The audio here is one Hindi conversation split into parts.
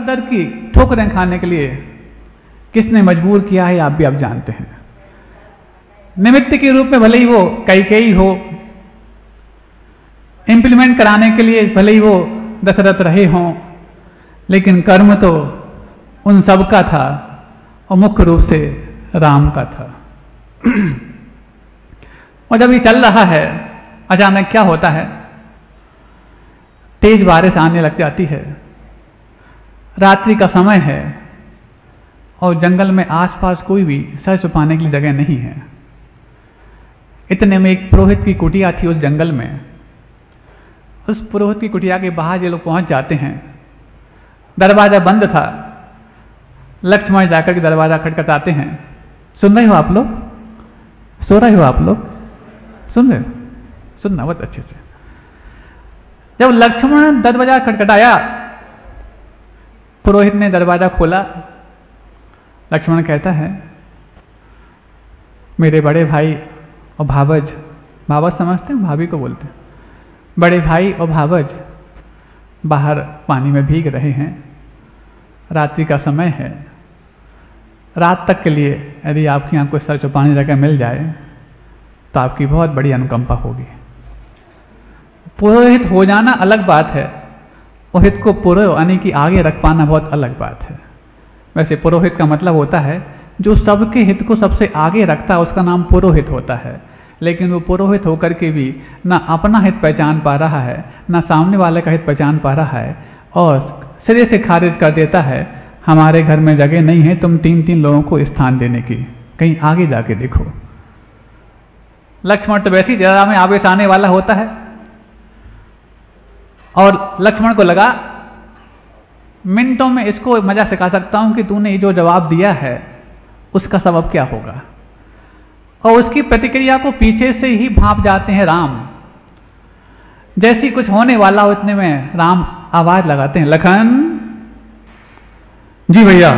दर की ठोकरें खाने के लिए किसने मजबूर किया है आप भी आप जानते हैं। निमित्त के रूप में भले ही वो कैकेयी हो, इंप्लीमेंट कराने के लिए भले ही वो दशरथ रहे हों, लेकिन कर्म तो उन सब का था और मुख्य रूप से राम का था। और जब ये चल रहा है अचानक क्या होता है, तेज बारिश आने लग जाती है, रात्रि का समय है और जंगल में आसपास कोई भी सर छुपाने के लिए जगह नहीं है। इतने में एक पुरोहित की कुटिया थी उस जंगल में। उस पुरोहित की कुटिया के बाहर ये लोग पहुंच जाते हैं। दरवाजा बंद था। लक्ष्मण जाकर के दरवाजा खटखटाते हैं। सुन रहे हो आप लोग? सो रहे हो आप लोग? सुन रहे हो? सुनना बहुत अच्छे से। जब लक्ष्मण दरवाजा खटखटाया, पुरोहित ने दरवाजा खोला। लक्ष्मण कहता है, मेरे बड़े भाई और भावज, भावज समझते हैं, भाभी को बोलते हैं, बड़े भाई और भावज बाहर पानी में भीग रहे हैं। रात्रि का समय है। रात तक के लिए यदि आपकी यहाँ कोई सर छुपाने जगह मिल जाए तो आपकी बहुत बड़ी अनुकंपा होगी। पुरोहित हो जाना अलग बात है, पुरोहित को पुरो यानी कि आगे रख पाना बहुत अलग बात है। वैसे पुरोहित का मतलब होता है जो सबके हित को सबसे आगे रखता है, उसका नाम पुरोहित होता है। लेकिन वो पुरोहित होकर के भी ना अपना हित पहचान पा रहा है, ना सामने वाले का हित पहचान पा रहा है, और सिरे से खारिज कर देता है, हमारे घर में जगह नहीं है तुम 3-3 लोगों को स्थान देने की, कहीं आगे जाके देखो। लक्ष्मण तो वैसे ही जरा में आवेश आने वाला होता है और लक्ष्मण को लगा मिनटों में इसको मजा सिखा सकता हूं कि तूने ये जो जवाब दिया है उसका सबब क्या होगा। और उसकी प्रतिक्रिया को पीछे से ही भांप जाते हैं राम। जैसी कुछ होने वाला हो इतने में राम आवाज लगाते हैं, लखन। जी भैया।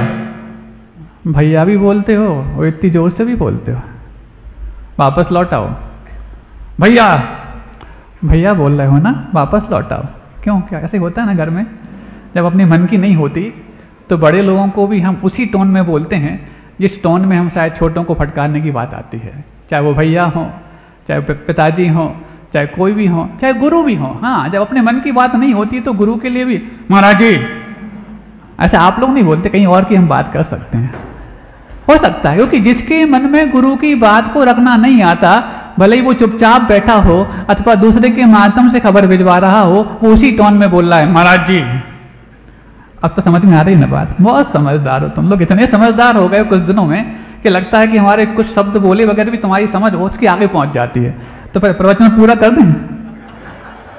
भैया भी बोलते हो और इतनी जोर से भी बोलते हो, वापस लौट आओ। भैया, भैया बोल रहे हो ना, वापस लौट आओ। क्यों, क्या ऐसे होता है ना घर में, जब अपने मन की नहीं होती तो बड़े लोगों को भी हम उसी टोन में बोलते हैं जिस टोन में हम शायद छोटों को फटकारने की बात आती है। चाहे वो भैया हो, चाहे पिताजी हो, चाहे कोई भी हो, चाहे गुरु भी हो। हाँ, जब अपने मन की बात नहीं होती तो गुरु के लिए भी महाराज जी, ऐसे आप लोग नहीं बोलते, कहीं और की हम बात कर सकते हैं। हो सकता है क्योंकि जिसके मन में गुरु की बात को रखना नहीं आता, भले ही वो चुपचाप बैठा हो अथवा दूसरे के माध्यम से खबर भिजवा रहा हो, वो उसी टोन में बोल रहा है, महाराज जी। अब तो समझ में आ रही ना बात? बहुत समझदार हो तुम लोग, इतने समझदार हो गए कुछ दिनों में कि लगता है कि हमारे कुछ शब्द बोले वगैरह भी तुम्हारी समझ उसके आगे पहुंच जाती है। तो फिर प्रवचन पूरा कर दें?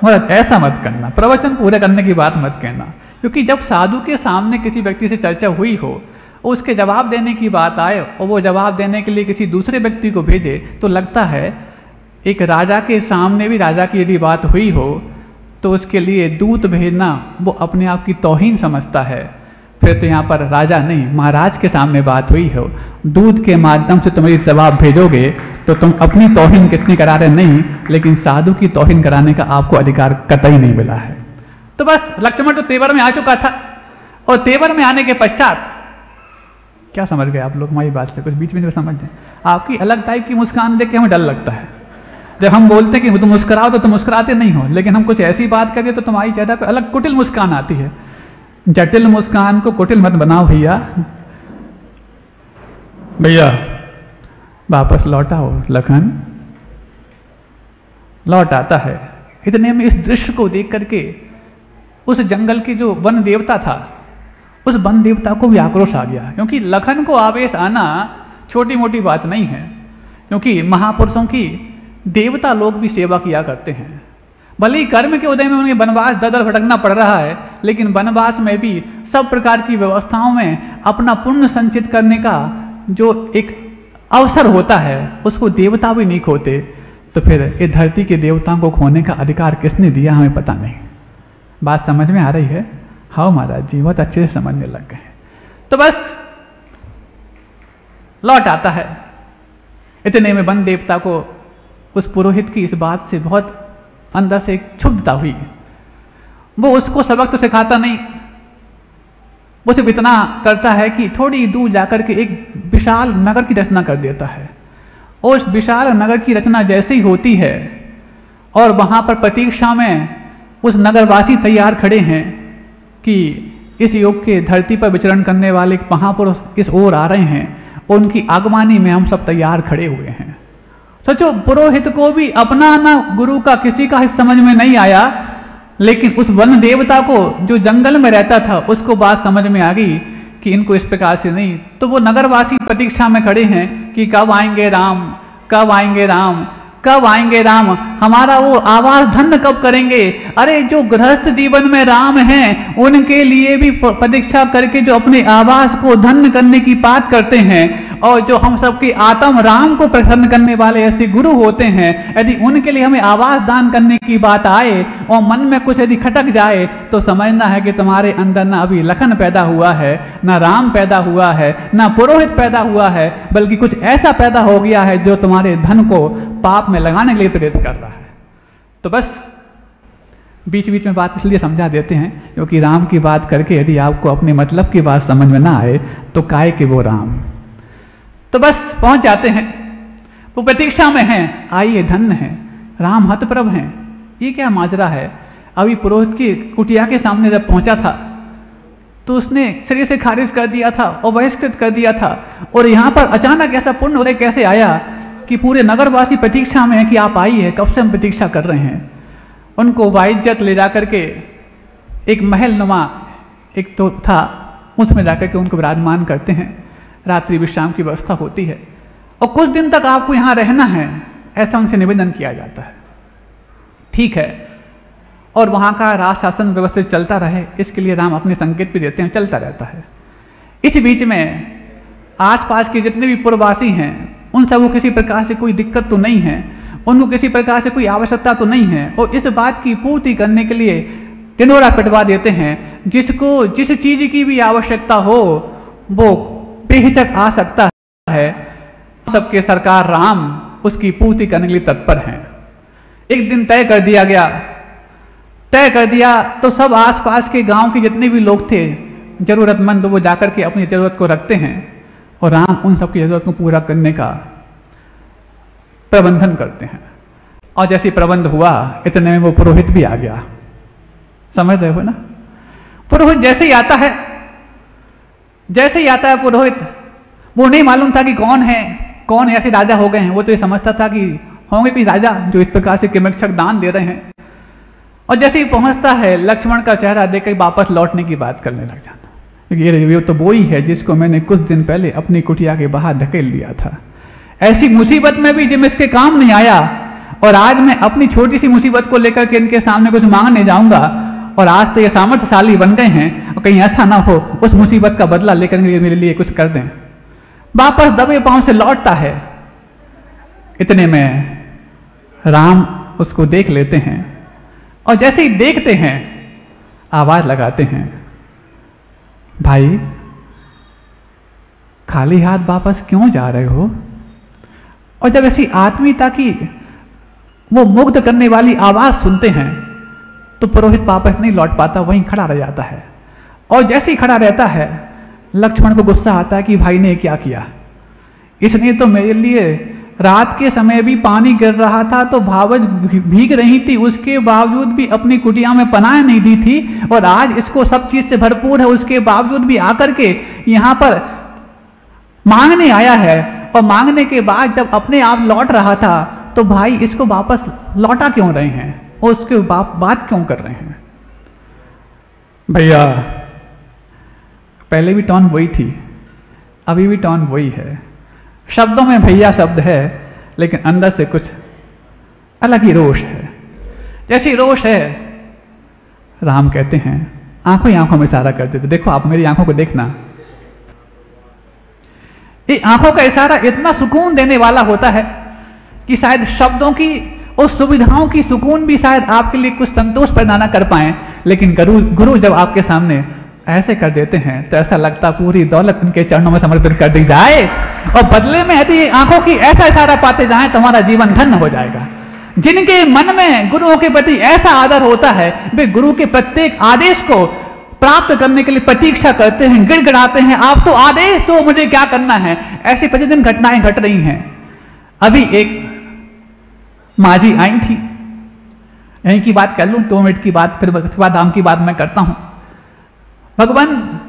मतलब ऐसा मत करना, प्रवचन पूरे करने की बात मत कहना, क्योंकि जब साधु के सामने किसी व्यक्ति से चर्चा हुई हो, उसके जवाब देने की बात आए और वो जवाब देने के लिए किसी दूसरे व्यक्ति को भेजे, तो लगता है एक राजा के सामने भी राजा की यदि बात हुई हो तो उसके लिए दूत भेजना वो अपने आप की तौहीन समझता है। फिर तो यहाँ पर राजा नहीं, महाराज के सामने बात हुई हो, दूत के माध्यम से तुम यदि जवाब भेजोगे तो तुम अपनी तौहीन कितनी करा रहे नहीं, लेकिन साधु की तौहीन कराने का आपको अधिकार कतई नहीं मिला है। तो बस लक्ष्मण तो तेवर में आ चुका था, और तेवर में आने के पश्चात क्या समझ गए आप लोग हमारी बात से? कुछ बीच में समझ जाए। आपकी अलग टाइप की मुस्कान देख के हमें डर लगता है। जब हम बोलते हैं कि तुम मुस्कुराओ तो तुम मुस्कुराते नहीं हो, लेकिन हम कुछ ऐसी बात करें तो तुम्हारी चेहरे पे अलग कुटिल मुस्कान आती है। जटिल मुस्कान को कुटिल मत बनाओ भैया। भैया वापस लौट आओ लखन। लौट आता है। इतने में इस दृश्य को देख करके उस जंगल के जो वन देवता था, उस वन देवता को भी आक्रोश आ गया, क्योंकि लखन को आवेश आना छोटी मोटी बात नहीं है, क्योंकि महापुरुषों की देवता लोग भी सेवा किया करते हैं। भले ही कर्म के उदय में उन्हें वनवास दर भटकना पड़ रहा है, लेकिन वनवास में भी सब प्रकार की व्यवस्थाओं में अपना पुण्य संचित करने का जो एक अवसर होता है, उसको देवता भी नहीं खोते। तो फिर ये धरती के देवताओं को खोने का अधिकार किसने दिया, हमें पता नहीं। बात समझ में आ रही है? हाँ महाराज जी, बहुत अच्छे से समझने लग गए। तो बस लौट आता है। इतने में वन देवता को उस पुरोहित की इस बात से बहुत अंदर से एक क्षुब्धता हुई। वो उसको सबक तो सिखाता नहीं, वो सिर्फ इतना करता है कि थोड़ी दूर जाकर के एक विशाल नगर की रचना कर देता है। और उस विशाल नगर की रचना जैसे ही होती है और वहाँ पर प्रतीक्षा में उस नगरवासी तैयार खड़े हैं कि इस युग के धरती पर विचरण करने वाले महापुरुष इस ओर आ रहे हैं, उनकी आगवानी में हम सब तैयार खड़े हुए हैं। सोचो, पुरोहित को भी अपना ना गुरु का किसी का समझ में नहीं आया, लेकिन उस वन देवता को जो जंगल में रहता था उसको बात समझ में आ गई कि इनको इस प्रकार से नहीं। तो वो नगरवासी प्रतीक्षा में खड़े हैं कि कब आएंगे राम, कब आएंगे राम, कब आएंगे राम, हमारा वो आवास धन्य कब करेंगे। अरे जो गृहस्थ जीवन में राम हैं उनके लिए भी प्रतीक्षा करके जो अपने आवास को धन्य करने की बात करते हैं, और जो हम सबके आत्म राम को प्रसन्न करने वाले ऐसे गुरु होते हैं, यदि उनके लिए हमें आवास दान करने की बात आए और मन में कुछ यदि खटक जाए तो समझना है कि तुम्हारे अंदर ना अभी लखन पैदा हुआ है, ना राम पैदा हुआ है, ना पुरोहित पैदा हुआ है, बल्कि कुछ ऐसा पैदा हो गया है जो तुम्हारे धन को पाप में लगाने के लिए प्रेरित कर रहा है। तो बस बीच बीच में बात इसलिए समझा देते हैं क्योंकि राम की बात करके यदि आपको अपने मतलब की बात समझ में ना आए तो काय के वो राम। तो बस पहुंच जाते हैं, वो प्रतीक्षा में हैं, आइए धन्य हैं, राम हतप्रभ हैं। ये क्या माजरा है। अभी पुरोहित की कुटिया के सामने जब पहुंचा था तो उसने शरीर से खारिज कर दिया था और बहिष्कृत कर दिया था, और यहाँ पर अचानक ऐसा पुण्य उदय कैसे आया कि पूरे नगरवासी प्रतीक्षा में है कि आप आइए, कब से हम प्रतीक्षा कर रहे हैं। उनको वाइज्जत ले जा करके एक महल नुमा एक तो था, उसमें जाकर के उनको विराजमान करते हैं, रात्रि विश्राम की व्यवस्था होती है और कुछ दिन तक आपको यहाँ रहना है, ऐसा उनसे निवेदन किया जाता है। ठीक है, और वहाँ का राज शासन व्यवस्थित चलता रहे इसके लिए राम अपने संकेत भी देते हैं, चलता रहता है। इस बीच में आसपास के जितने भी पुरवासी हैं उन सब को किसी प्रकार से कोई दिक्कत तो नहीं है, उनको किसी प्रकार से कोई आवश्यकता तो नहीं है, और इस बात की पूर्ति करने के लिए टिंडोरा पिटवा देते हैं। जिसको जिस चीज़ की भी आवश्यकता हो वो बेहिचक आ सकता है, सबके सरकार राम उसकी पूर्ति करने के लिए तत्पर हैं। एक दिन तय कर दिया तो सब आसपास के गांव के जितने भी लोग थे जरूरतमंद, वो जाकर के अपनी ज़रूरत को रखते हैं और राम उन सबकी ज़रूरत को पूरा करने का प्रबंधन करते हैं। और जैसे प्रबंध हुआ इतने में वो पुरोहित भी आ गया। समझ रहे हो ना, पुरोहित जैसे ही आता है पुरोहित, वो नहीं मालूम था कि कौन ऐसे राजा हो गए हैं। वो तो ये समझता था कि होंगे कोई राजा जो इस प्रकार से किमक्षक दान दे रहे हैं। और जैसे ही पहुंचता है लक्ष्मण का चेहरा देखकर वापस लौटने की बात करने लग जाता, क्योंकि ये तो वो ही है जिसको मैंने कुछ दिन पहले अपनी कुटिया के बाहर धकेल दिया था। ऐसी मुसीबत में भी जब इसके काम नहीं आया, और आज मैं अपनी छोटी सी मुसीबत को लेकर के इनके सामने कुछ मांगने जाऊंगा, और आज तो ये सामर्थ्यशाली बन गए हैं, और कहीं ऐसा ना हो उस मुसीबत का बदला लेकर मेरे लिए कुछ कर दें। वापस दबे पांव से लौटता है। इतने में राम उसको देख लेते हैं, और जैसे ही देखते हैं आवाज लगाते हैं, भाई खाली हाथ वापस क्यों जा रहे हो। और जब ऐसी आत्मीयता की वो मुग्ध करने वाली आवाज सुनते हैं तो पुरोहित वापस नहीं लौट पाता, वहीं खड़ा रह जाता है। और जैसे ही खड़ा रहता है लक्ष्मण को गुस्सा आता है कि भाई ने क्या किया, इसने तो मेरे लिए रात के समय भी पानी गिर रहा था तो भावज भीग रही थी, उसके बावजूद भी अपनी कुटिया में पनाह नहीं दी थी, और आज इसको सब चीज से भरपूर है, उसके बावजूद भी आकर के यहाँ पर मांगने आया है। और मांगने के बाद जब अपने आप लौट रहा था तो भाई इसको वापस लौटा क्यों रहे हैं और उसके बात क्यों कर रहे हैं। भैया पहले भी टोन वही थी, अभी भी टोन वही है। शब्दों में भैया शब्द है लेकिन अंदर से कुछ अलग ही रोष है। जैसी रोष है राम कहते हैं, आंखों ही आंखों में इशारा करते थे, देखो आप मेरी आंखों को देखना। ये आंखों का इशारा इतना सुकून देने वाला होता है कि शायद शब्दों की और सुविधाओं की सुकून भी शायद आपके लिए कुछ संतोष पैदा ना कर पाए, लेकिन गुरु जब आपके सामने ऐसे कर देते हैं तो ऐसा लगता पूरी दौलत उनके चरणों में समर्पित कर दी जाए, और बदले में यदि आंखों की ऐसा इशारा पाते जाएं तो हमारा जीवन धन्य हो जाएगा। जिनके मन में गुरुओं के प्रति ऐसा आदर होता है वे गुरु के प्रत्येक आदेश को प्राप्त करने के लिए प्रतीक्षा करते हैं, गिड़गिड़ाते हैं, आप तो आदेश दो मुझे क्या करना है। ऐसी प्रतिदिन घटनाएं घट रही हैं। अभी एक माँ जी आई थी, यहीं की बात कर लूं 2 मिनट की बात, फिर उसके बाद आम की बात मैं करता हूं। भगवान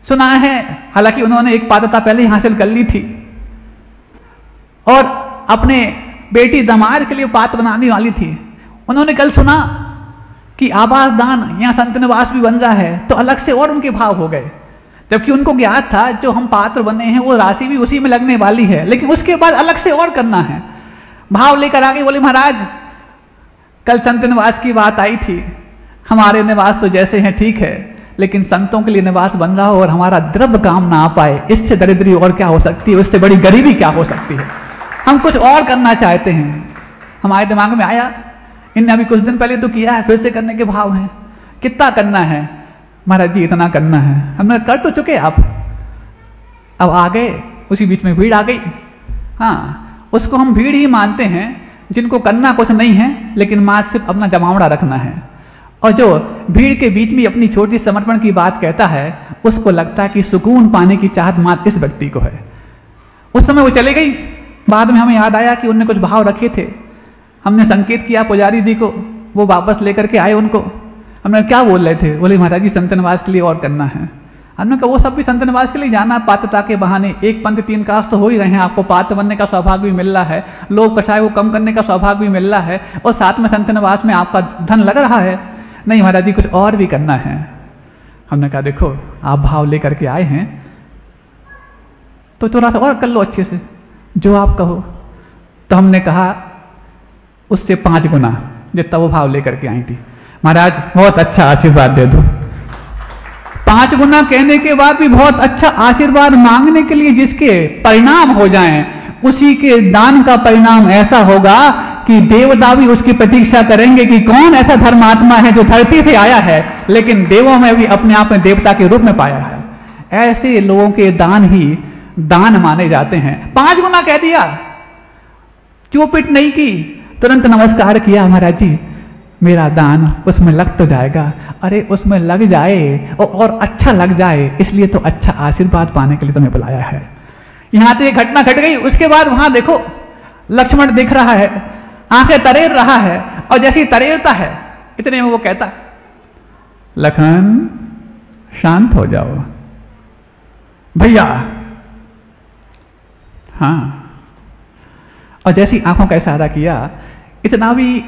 सुना है, हालांकि उन्होंने एक पात्रता पहले ही हासिल कर ली थी और अपने बेटी दामाद के लिए पात्र बनाने वाली थी। उन्होंने कल सुना कि आवास दान यहाँ संत निवास भी बन रहा है, तो अलग से और उनके भाव हो गए, जबकि उनको ज्ञात था जो हम पात्र बने हैं वो राशि भी उसी में लगने वाली है, लेकिन उसके बाद अलग से और करना है। भाव लेकर आगे बोले, महाराज कल संत निवास की बात आई थी, हमारे निवास तो जैसे हैं ठीक है, लेकिन संतों के लिए निवास बन रहा हो और हमारा द्रव्य काम ना आ पाए, इससे दरिद्री और क्या हो सकती है, उससे बड़ी गरीबी क्या हो सकती है। हम कुछ और करना चाहते हैं। हमारे दिमाग में आया, इनने अभी कुछ दिन पहले तो किया है, फिर से करने के भाव हैं। कितना करना है महाराज जी? इतना करना है। हमने कर तो चुके आप, अब आ गए, उसी बीच में भीड़ आ गई। हाँ, उसको हम भीड़ ही मानते हैं जिनको करना कुछ नहीं है, लेकिन माँ सिर्फ अपना जमावड़ा रखना है। और जो भीड़ के बीच में अपनी छोटी समर्पण की बात कहता है, उसको लगता है कि सुकून पाने की चाहत मात्र इस व्यक्ति को है। उस समय वो चले गई। बाद में हमें याद आया कि उनने कुछ भाव रखे थे, हमने संकेत किया पुजारी जी को, वो वापस लेकर के आए उनको। हमने क्या बोल रहे थे? बोले महाराज जी संत निवास के लिए और करना है। हमने कहा वो सब भी संत निवास के लिए जाना, पात्रता के बहाने 1 पंथ 3 काज तो हो ही रहे हैं, आपको पात्र बनने का सौभाग्य भी मिल रहा है, लोग कषाय को कम करने का सौभाग्य भी मिल रहा है, और साथ में संत निवास में आपका धन लग रहा है। नहीं महाराज जी कुछ और भी करना है। हमने कहा देखो आप भाव लेकर के आए हैं तो थोड़ा सा और कर लो अच्छे से, जो आप कहो। तो हमने कहा उससे 5 गुना जितना वो भाव लेकर के आई थी। महाराज बहुत अच्छा आशीर्वाद दे दो। 5 गुना कहने के बाद भी बहुत अच्छा आशीर्वाद मांगने के लिए जिसके परिणाम हो जाएं, उसी के दान का परिणाम ऐसा होगा कि देवता भी उसकी प्रतीक्षा करेंगे कि कौन ऐसा धर्मात्मा है जो धरती से आया है लेकिन देवों में भी अपने आप में देवता के रूप में पाया है। ऐसे लोगों के दान ही दान माने जाते हैं। 5 गुना कह दिया, चौपिट नहीं की, तुरंत नमस्कार किया, महाराज जी मेरा दान उसमें लग तो जाएगा। अरे उसमें लग जाए और अच्छा लग जाए, इसलिए तो अच्छा आशीर्वाद पाने के लिए तुम्हें बुलाया है। यहां तो ये घटना घट गई। उसके बाद वहां देखो लक्ष्मण दिख रहा है, आंखें तरेर रहा है, और जैसे ही तरेरता है इतने में वो कहता है लखन शांत हो जाओ भैया। हाँ, और जैसी आंखों का इशारा किया, इतना भी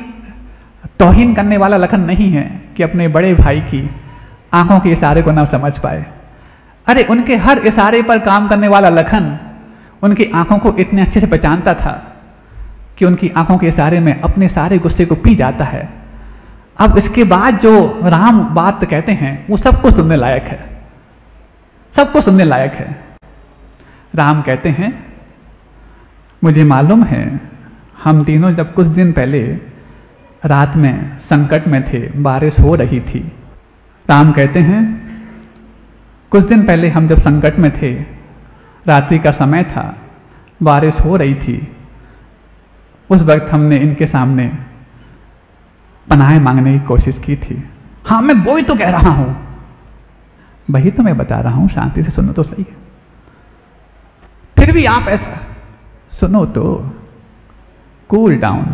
तौहीन करने वाला लखन नहीं है कि अपने बड़े भाई की आंखों के इशारे को ना समझ पाए। अरे उनके हर इशारे पर काम करने वाला लखन उनकी आंखों को इतने अच्छे से पहचानता था कि उनकी आंखों के इशारे में अपने सारे गुस्से को पी जाता है। अब इसके बाद जो राम बात कहते हैं वो सबको सुनने लायक है, सबको सुनने लायक है। राम कहते हैं मुझे मालूम है हम तीनों जब कुछ दिन पहले रात में संकट में थे, बारिश हो रही थी। राम कहते हैं कुछ दिन पहले हम जब संकट में थे, रात्रि का समय था, बारिश हो रही थी, उस वक्त हमने इनके सामने पनाह मांगने की कोशिश की थी। हाँ मैं वो ही तो कह रहा हूं, वही तो मैं बता रहा हूं, शांति से सुनो तो सही। फिर भी आप ऐसा सुनो तो, कूल डाउन।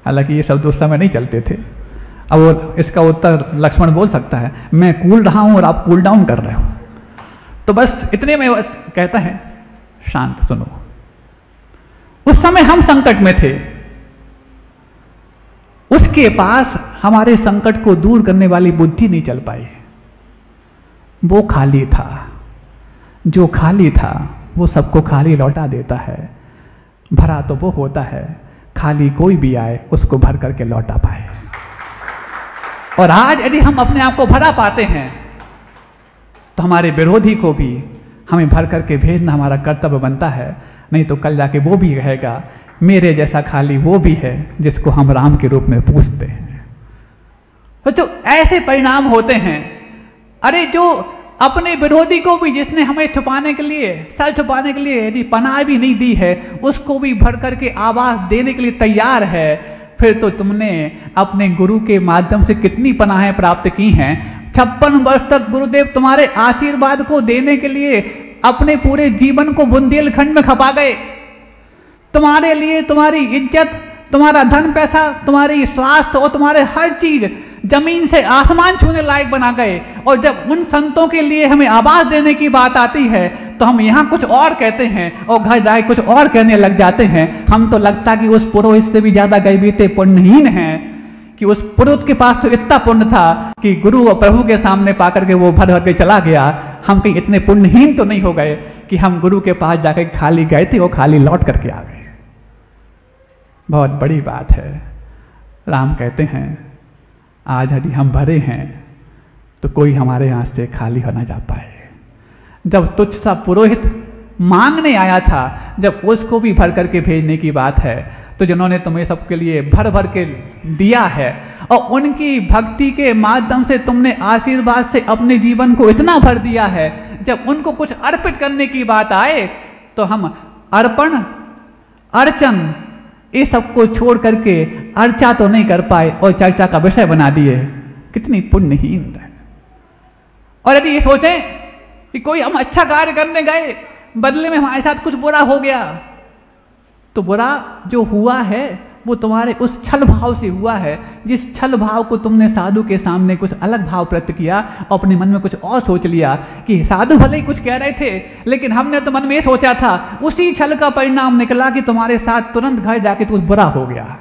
हालांकि ये शब्द उस समय नहीं चलते थे। अब वो इसका उत्तर लक्ष्मण बोल सकता है मैं कूल रहा हूं और आप कूल डाउन कर रहे हो। तो बस इतने में बस कहता है शांत सुनो। उस समय हम संकट में थे, उसके पास हमारे संकट को दूर करने वाली बुद्धि नहीं चल पाई। वो खाली था, जो खाली था वो सबको खाली लौटा देता है। भरा तो वो होता है, खाली कोई भी आए उसको भर करके लौटा पाए। और आज यदि हम अपने आप को भरा पाते हैं तो हमारे विरोधी को भी हमें भर करके भेजना हमारा कर्तव्य बनता है। नहीं तो कल जाके वो भी कहेगा मेरे जैसा खाली वो भी है जिसको हम राम के रूप में पूछते हैं। तो ऐसे परिणाम होते हैं। अरे जो अपने विरोधी को भी, जिसने हमें छुपाने के लिए, सर छुपाने के लिए यदि पनाह भी नहीं दी है, उसको भी भर करके आवाज देने के लिए तैयार है, फिर तो तुमने अपने गुरु के माध्यम से कितनी पनाहें प्राप्त की हैं। 56 वर्ष तक गुरुदेव तुम्हारे आशीर्वाद को देने के लिए अपने पूरे जीवन को बुंदेलखंड में खपा गए। तुम्हारे लिए तुम्हारी इज्जत, तुम्हारा धन पैसा, तुम्हारी स्वास्थ्य और तुम्हारे हर चीज जमीन से आसमान छूने लायक बना गए। और जब उन संतों के लिए हमें आवाज देने की बात आती है तो हम यहाँ कुछ और कहते हैं और घर जाए कुछ और कहने लग जाते हैं। हम तो लगता कि उस पुरोहित से भी ज्यादा गैबीते पुण्यहीन हैं, कि उस पुरोहित के पास तो इतना पुण्य था कि गुरु और प्रभु के सामने पाकर के वो भर भर के चला गया। हम कहीं इतने पुण्यहीन तो नहीं हो गए कि हम गुरु के पास जाकर खाली गए थे और खाली लौट करके आ गए। बहुत बड़ी बात है। राम कहते हैं आज यदि हम भरे हैं तो कोई हमारे यहाँ से खाली हो ना जा पाए। जब तुच्छ सा पुरोहित मांगने आया था, जब उसको भी भर करके भेजने की बात है, तो जिन्होंने तुम्हें सबके लिए भर भर के दिया है और उनकी भक्ति के माध्यम से तुमने आशीर्वाद से अपने जीवन को इतना भर दिया है, जब उनको कुछ अर्पित करने की बात आए तो हम अर्पण अर्चन इस सबको छोड़ करके अर्चा तो नहीं कर पाए और चर्चा का विषय बना दिए। कितनी पुण्यहीन है। और यदि ये सोचें कि कोई हम अच्छा कार्य करने गए, बदले में हमारे साथ कुछ बुरा हो गया, तो बुरा जो हुआ है वो तुम्हारे उस छल भाव से हुआ है, जिस छल भाव को तुमने साधु के सामने कुछ अलग भाव प्रकट किया और अपने मन में कुछ और सोच लिया कि साधु भले ही कुछ कह रहे थे, लेकिन हमने तो मन में ये सोचा था। उसी छल का परिणाम निकला कि तुम्हारे साथ तुरंत घर जाके कुछ बुरा हो गया।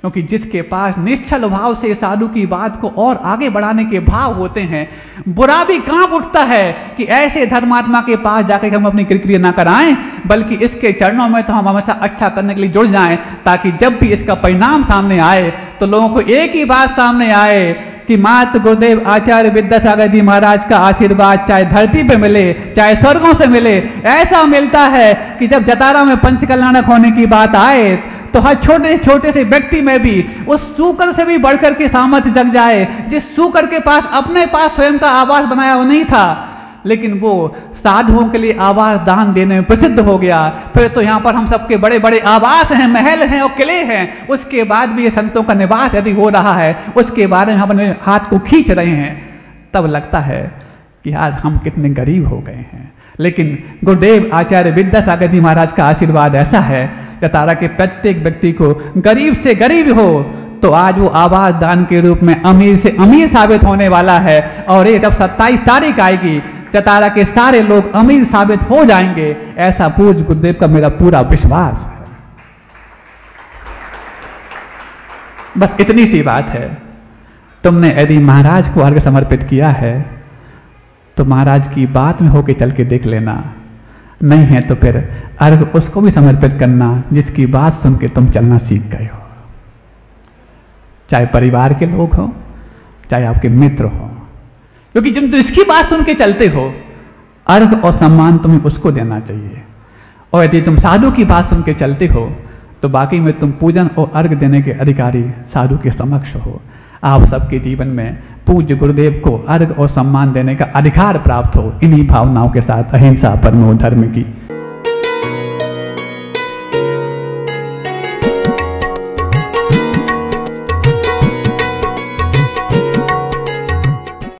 क्योंकि जिसके पास निश्चल भाव से साधु की बात को और आगे बढ़ाने के भाव होते हैं, बुरा भी कांप उठता है कि ऐसे धर्मात्मा के पास जाकर हम अपनी क्रिया ना कराएं, बल्कि इसके चरणों में तो हम हमेशा अच्छा करने के लिए जुड़ जाएं, ताकि जब भी इसका परिणाम सामने आए तो लोगों को एक ही बात सामने आए कि मात गुरुदेव आचार्य विद्यासागर जी महाराज का आशीर्वाद चाहे धरती पे मिले चाहे स्वर्गों से मिले, ऐसा मिलता है कि जब जतारा में पंच कल्याणक होने की बात आए तो हर छोटे छोटे से व्यक्ति में भी उस सूकर से भी बढ़कर के सामर्थ्य जग जाए। जिस सूकर के पास अपने पास स्वयं का आवास बनाया वो नहीं था, लेकिन वो साधुओं के लिए आवास दान देने में प्रसिद्ध हो गया। फिर तो यहाँ पर हम सबके बड़े बड़े आवास हैं, महल हैं और किले हैं, उसके बाद भी ये संतों का निवास यदि हो रहा है, उसके बारे में हम अपने हाथ को खींच रहे हैं, तब लगता है कि यार हम कितने गरीब हो गए हैं। लेकिन गुरुदेव आचार्य विद्यासागर जी महाराज का आशीर्वाद ऐसा है, जतारा के प्रत्येक व्यक्ति को गरीब से गरीब हो तो आज वो आवास दान के रूप में अमीर से अमीर साबित होने वाला है। और ये जब 27 तारीख आएगी, जतारा के सारे लोग अमीर साबित हो जाएंगे, ऐसा पूज्य गुरुदेव का मेरा पूरा विश्वास है। बस इतनी सी बात है। तुमने यदि महाराज को अर्घ समर्पित किया है तो महाराज की बात में होके चल के देख लेना, नहीं है तो फिर अर्घ उसको भी समर्पित करना जिसकी बात सुन के तुम चलना सीख गए हो। चाहे परिवार के लोग हो, चाहे आपके मित्र हो, क्योंकि जब तुम इसकी बात सुन के चलते हो, अर्घ और सम्मान तुम्हें उसको देना चाहिए। और यदि तुम साधु की बात सुन के चलते हो तो बाकी में तुम पूजन और अर्घ देने के अधिकारी साधु के समक्ष हो। आप सबके जीवन में पूज्य गुरुदेव को अर्घ और सम्मान देने का अधिकार प्राप्त हो। इन्हीं भावनाओं के साथ अहिंसा परमो धर्म की